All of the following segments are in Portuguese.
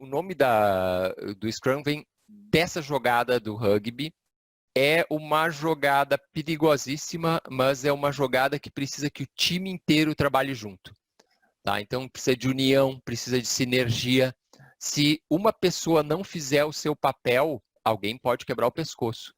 o nome do Scrum vem dessa jogada do rugby. É uma jogada perigosíssima, mas é uma jogada que precisa que o time inteiro trabalhe junto. Tá? Então, precisa de união, precisa de sinergia. Se uma pessoa não fizer o seu papel, alguém pode quebrar o pescoço.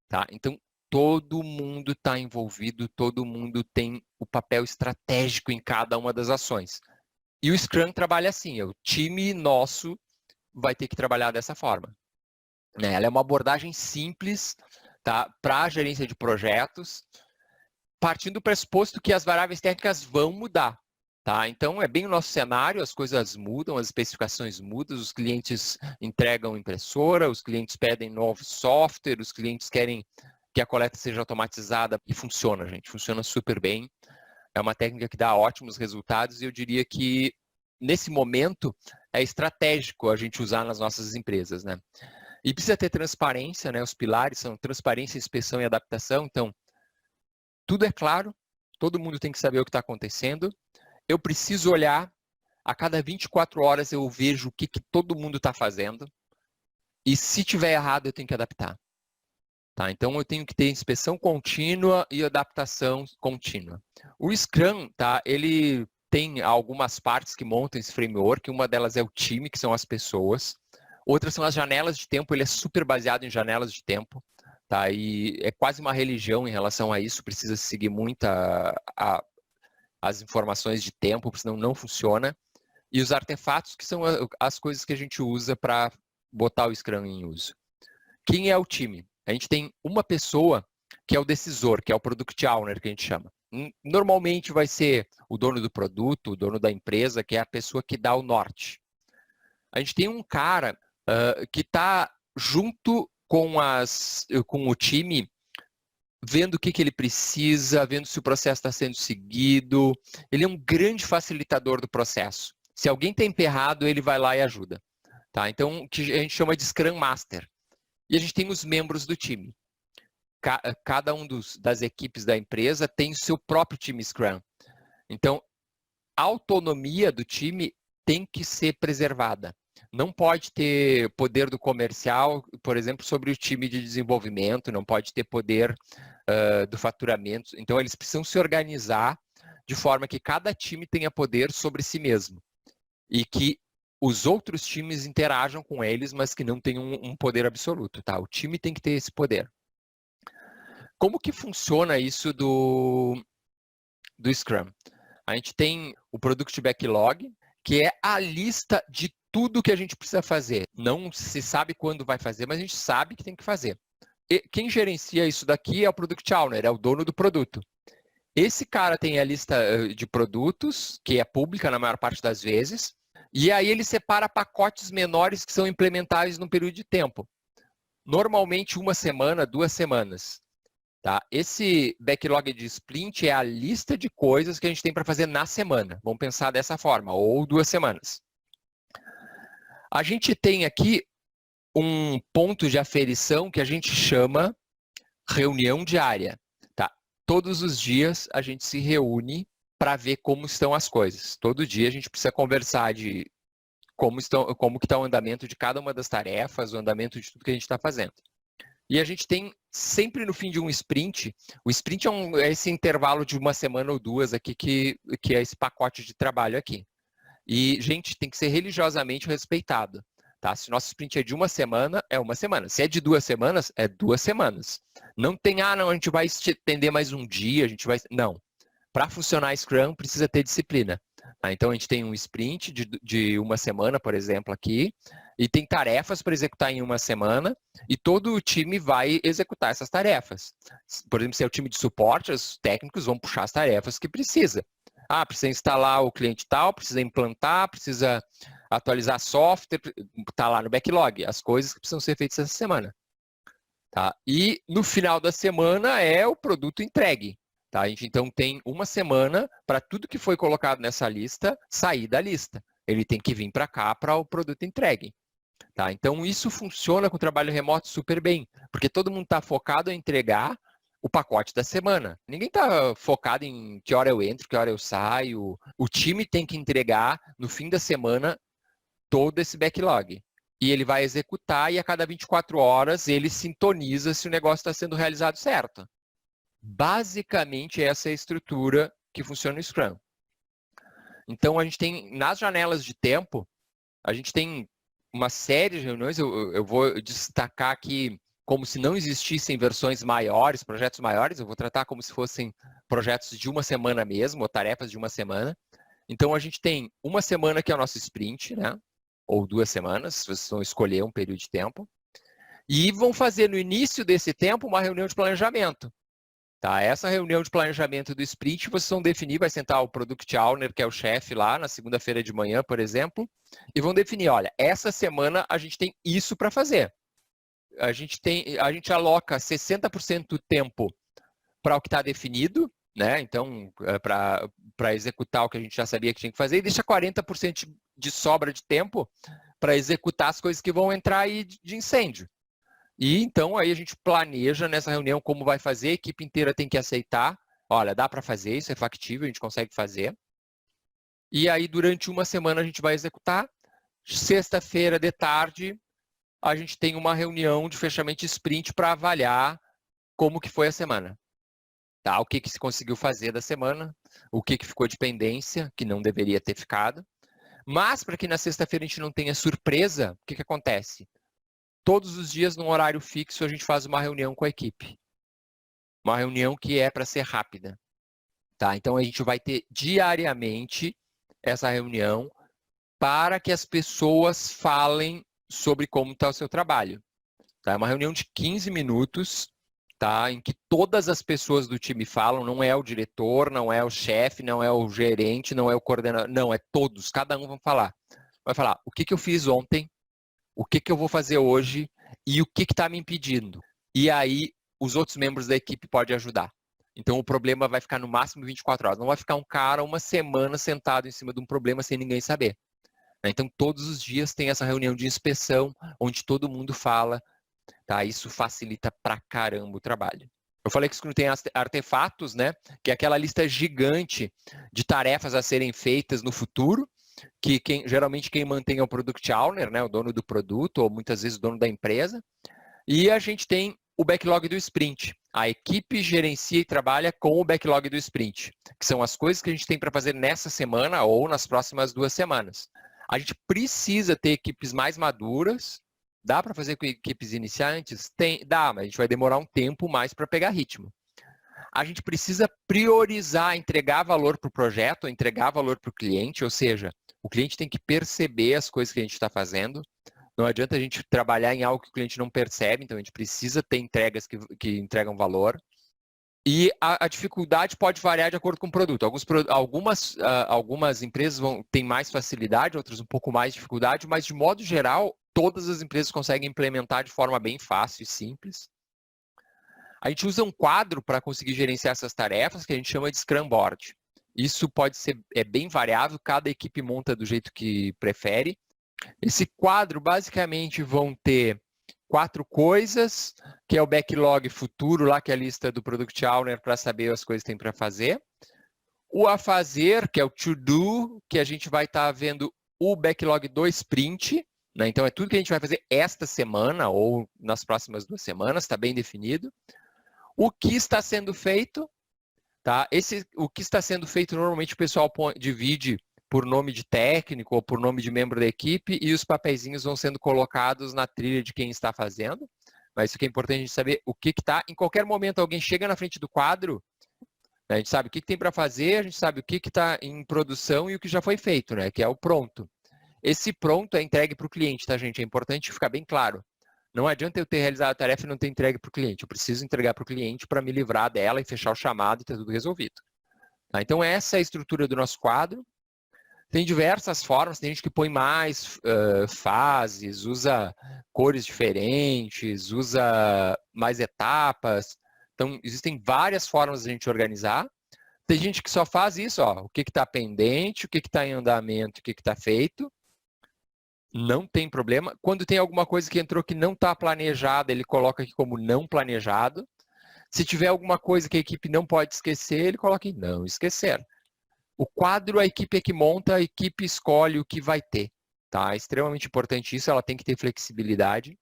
Tá? Então, todo mundo está envolvido, todo mundo tem o papel estratégico em cada uma das ações. E o Scrum trabalha assim, o time nosso vai ter que trabalhar dessa forma. Ela é uma abordagem simples, tá, para a gerência de projetos, partindo do pressuposto que as variáveis técnicas vão mudar. Tá? Então, é bem o nosso cenário, as coisas mudam, as especificações mudam, os clientes entregam impressora, os clientes pedem novo software, os clientes querem que a coleta seja automatizada e funciona, gente, funciona super bem. É uma técnica que dá ótimos resultados e eu diria que, nesse momento, é estratégico a gente usar nas nossas empresas, né? E precisa ter transparência, né? Os pilares são transparência, inspeção e adaptação. Então, tudo é claro, todo mundo tem que saber o que está acontecendo. Eu preciso olhar, a cada 24 horas eu vejo o que todo mundo está fazendo. E se tiver errado, eu tenho que adaptar. Tá? Então, eu tenho que ter inspeção contínua e adaptação contínua. O Scrum, tá? Ele tem algumas partes que montam esse framework. Uma delas é o time, que são as pessoas. Outras são as janelas de tempo, ele é super baseado em janelas de tempo, tá? E é quase uma religião em relação a isso, precisa seguir muito as informações de tempo, senão não funciona. E os artefatos, que são as coisas que a gente usa para botar o Scrum em uso. Quem é o time? A gente tem uma pessoa que é o decisor, que é o Product Owner, que a gente chama. Normalmente vai ser o dono do produto, o dono da empresa, que é a pessoa que dá o norte. A gente tem um cara que está junto com o time, vendo o que ele precisa, vendo se o processo está sendo seguido. Ele é um grande facilitador do processo. Se alguém está emperrado, ele vai lá e ajuda. Tá? Então, o que a gente chama de Scrum Master. E a gente tem os membros do time. Cada um das equipes da empresa tem o seu próprio time Scrum. Então, a autonomia do time tem que ser preservada. Não pode ter poder do comercial, por exemplo, sobre o time de desenvolvimento, não pode ter poder do faturamento. Então, eles precisam se organizar de forma que cada time tenha poder sobre si mesmo. E que os outros times interajam com eles, mas que não tenham um poder absoluto. Tá? O time tem que ter esse poder. Como que funciona isso do Scrum? A gente tem o Product Backlog, que é a lista de tudo que a gente precisa fazer. Não se sabe quando vai fazer, mas a gente sabe que tem que fazer. E quem gerencia isso daqui é o Product Owner, é o dono do produto. Esse cara tem a lista de produtos, que é pública na maior parte das vezes, e aí ele separa pacotes menores que são implementáveis num período de tempo. Normalmente 1 semana, 2 semanas. Tá? Esse backlog de sprint é a lista de coisas que a gente tem para fazer na semana. Vamos pensar dessa forma, ou 2 semanas. A gente tem aqui um ponto de aferição que a gente chama reunião diária. Tá? Todos os dias a gente se reúne para ver como estão as coisas. Todo dia a gente precisa conversar de como que está o andamento de cada uma das tarefas, o andamento de tudo que a gente está fazendo. E a gente tem sempre no fim de um sprint, o sprint é esse intervalo de 1 semana ou 2 aqui, que é esse pacote de trabalho aqui. E, gente, tem que ser religiosamente respeitado. Tá? Se o nosso sprint é de 1 semana, é 1 semana. Se é de 2 semanas, é 2 semanas. Não tem, não, a gente vai estender mais um dia, a gente vai... Não. Para funcionar Scrum, precisa ter disciplina. Tá? Então, a gente tem um sprint de 1 semana, por exemplo, aqui, e tem tarefas para executar em 1 semana, e todo o time vai executar essas tarefas. Por exemplo, se é o time de suporte, os técnicos vão puxar as tarefas que precisa. Precisa instalar o cliente tal, precisa implantar, precisa atualizar software, está lá no backlog, as coisas que precisam ser feitas essa semana. Tá? E no final da semana é o produto entregue. Tá? A gente então tem 1 semana para tudo que foi colocado nessa lista sair da lista. Ele tem que vir para cá para o produto entregue. Tá? Então, isso funciona com o trabalho remoto super bem, porque todo mundo está focado em entregar o pacote da semana. Ninguém está focado em que hora eu entro, que hora eu saio. O time tem que entregar no fim da semana todo esse backlog. E ele vai executar e a cada 24 horas ele sintoniza se o negócio está sendo realizado certo. Basicamente, essa é a estrutura que funciona no Scrum. Então, a gente tem, nas janelas de tempo, a gente tem uma série de reuniões, eu vou destacar aqui como se não existissem versões maiores, projetos maiores, eu vou tratar como se fossem projetos de uma semana mesmo, ou tarefas de uma semana. Então, a gente tem uma semana que é o nosso sprint, né? Ou 2 semanas, se vocês vão escolher um período de tempo. E vão fazer no início desse tempo uma reunião de planejamento. Tá? Essa reunião de planejamento do sprint, vocês vão definir, vai sentar o Product Owner, que é o chefe lá, na segunda-feira de manhã, por exemplo, e vão definir, olha, essa semana a gente tem isso para fazer. A gente aloca 60% do tempo para o que está definido, né? Então, para executar o que a gente já sabia que tinha que fazer, e deixa 40% de sobra de tempo para executar as coisas que vão entrar aí de incêndio. E então aí a gente planeja nessa reunião como vai fazer, a equipe inteira tem que aceitar, olha, dá para fazer, isso é factível, a gente consegue fazer. E aí durante uma semana a gente vai executar, sexta-feira de tarde a gente tem uma reunião de fechamento de sprint para avaliar como que foi a semana. Tá? O que se conseguiu fazer da semana, o que ficou de pendência, que não deveria ter ficado. Mas para que na sexta-feira a gente não tenha surpresa, o que acontece? Todos os dias, num horário fixo, a gente faz uma reunião com a equipe. Uma reunião que é para ser rápida. Tá? Então, a gente vai ter diariamente essa reunião para que as pessoas falem sobre como está o seu trabalho. Tá? É uma reunião de 15 minutos, tá? Em que todas as pessoas do time falam, não é o diretor, não é o chefe, não é o gerente, não é o coordenador, não, é todos, cada um vai falar. Vai falar o que eu fiz ontem, o que eu vou fazer hoje e o que está me impedindo. E aí, os outros membros da equipe podem ajudar. Então, o problema vai ficar no máximo 24 horas. Não vai ficar um cara uma semana sentado em cima de um problema sem ninguém saber. Então, todos os dias tem essa reunião de inspeção, onde todo mundo fala. Tá? Isso facilita pra caramba o trabalho. Eu falei que isso não tem artefatos, né? Que é aquela lista gigante de tarefas a serem feitas no futuro, que geralmente quem mantém é o Product Owner, né? O dono do produto, ou muitas vezes o dono da empresa. E a gente tem o backlog do sprint. A equipe gerencia e trabalha com o backlog do sprint, que são as coisas que a gente tem para fazer nessa semana ou nas próximas 2 semanas. A gente precisa ter equipes mais maduras. Dá para fazer com equipes iniciantes? Dá, mas a gente vai demorar um tempo mais para pegar ritmo. A gente precisa priorizar, entregar valor para o projeto, entregar valor para o cliente, ou seja, o cliente tem que perceber as coisas que a gente está fazendo. Não adianta a gente trabalhar em algo que o cliente não percebe, então a gente precisa ter entregas que entregam valor. E a dificuldade pode variar de acordo com o produto. Algumas empresas têm mais facilidade, outras um pouco mais dificuldade, mas de modo geral, todas as empresas conseguem implementar de forma bem fácil e simples. A gente usa um quadro para conseguir gerenciar essas tarefas, que a gente chama de Scrum Board. Isso pode ser bem variável, cada equipe monta do jeito que prefere. Esse quadro, basicamente, vão ter 4 coisas, que é o backlog futuro, lá que é a lista do Product Owner para saber as coisas que tem para fazer. O a fazer, que é o to do, que a gente vai estar vendo o backlog do sprint, né? Então, é tudo que a gente vai fazer esta semana ou nas próximas 2 semanas, está bem definido. O que está sendo feito, tá? O que está sendo feito, normalmente o pessoal divide por nome de técnico ou por nome de membro da equipe e os papeizinhos vão sendo colocados na trilha de quem está fazendo. Mas isso que é importante a gente saber o que está. Em qualquer momento alguém chega na frente do quadro, né, a gente sabe o que tem para fazer, a gente sabe o que está em produção e o que já foi feito, né, que é o pronto. Esse pronto é entregue para o cliente, tá, gente? É importante ficar bem claro. Não adianta eu ter realizado a tarefa e não ter entregue para o cliente. Eu preciso entregar para o cliente para me livrar dela e fechar o chamado e ter tudo resolvido. Tá? Então, essa é a estrutura do nosso quadro. Tem diversas formas, tem gente que põe mais fases, usa cores diferentes, usa mais etapas. Então, existem várias formas de a gente organizar. Tem gente que só faz isso, ó, o que está pendente, o que está em andamento, o que está feito. Não tem problema. Quando tem alguma coisa que entrou que não está planejada, ele coloca aqui como não planejado. Se tiver alguma coisa que a equipe não pode esquecer, ele coloca em não esquecer. O quadro, a equipe é que monta, a equipe escolhe o que vai ter. tá? É extremamente importante isso, ela tem que ter flexibilidade.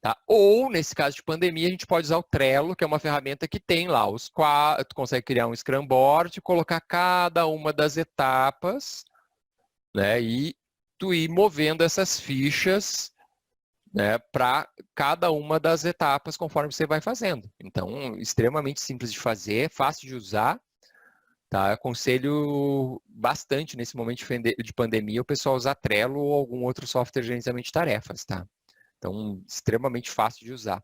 Tá? Ou, nesse caso de pandemia, a gente pode usar o Trello, que é uma ferramenta que tem lá os quadros, tu consegue criar um Scrum Board, colocar cada uma das etapas, né? E tu ir movendo essas fichas, né, para cada uma das etapas conforme você vai fazendo. Então, extremamente simples de fazer, fácil de usar. Tá? Aconselho bastante nesse momento de pandemia o pessoal usar Trello ou algum outro software de gerenciamento de tarefas. Tá? Então, extremamente fácil de usar.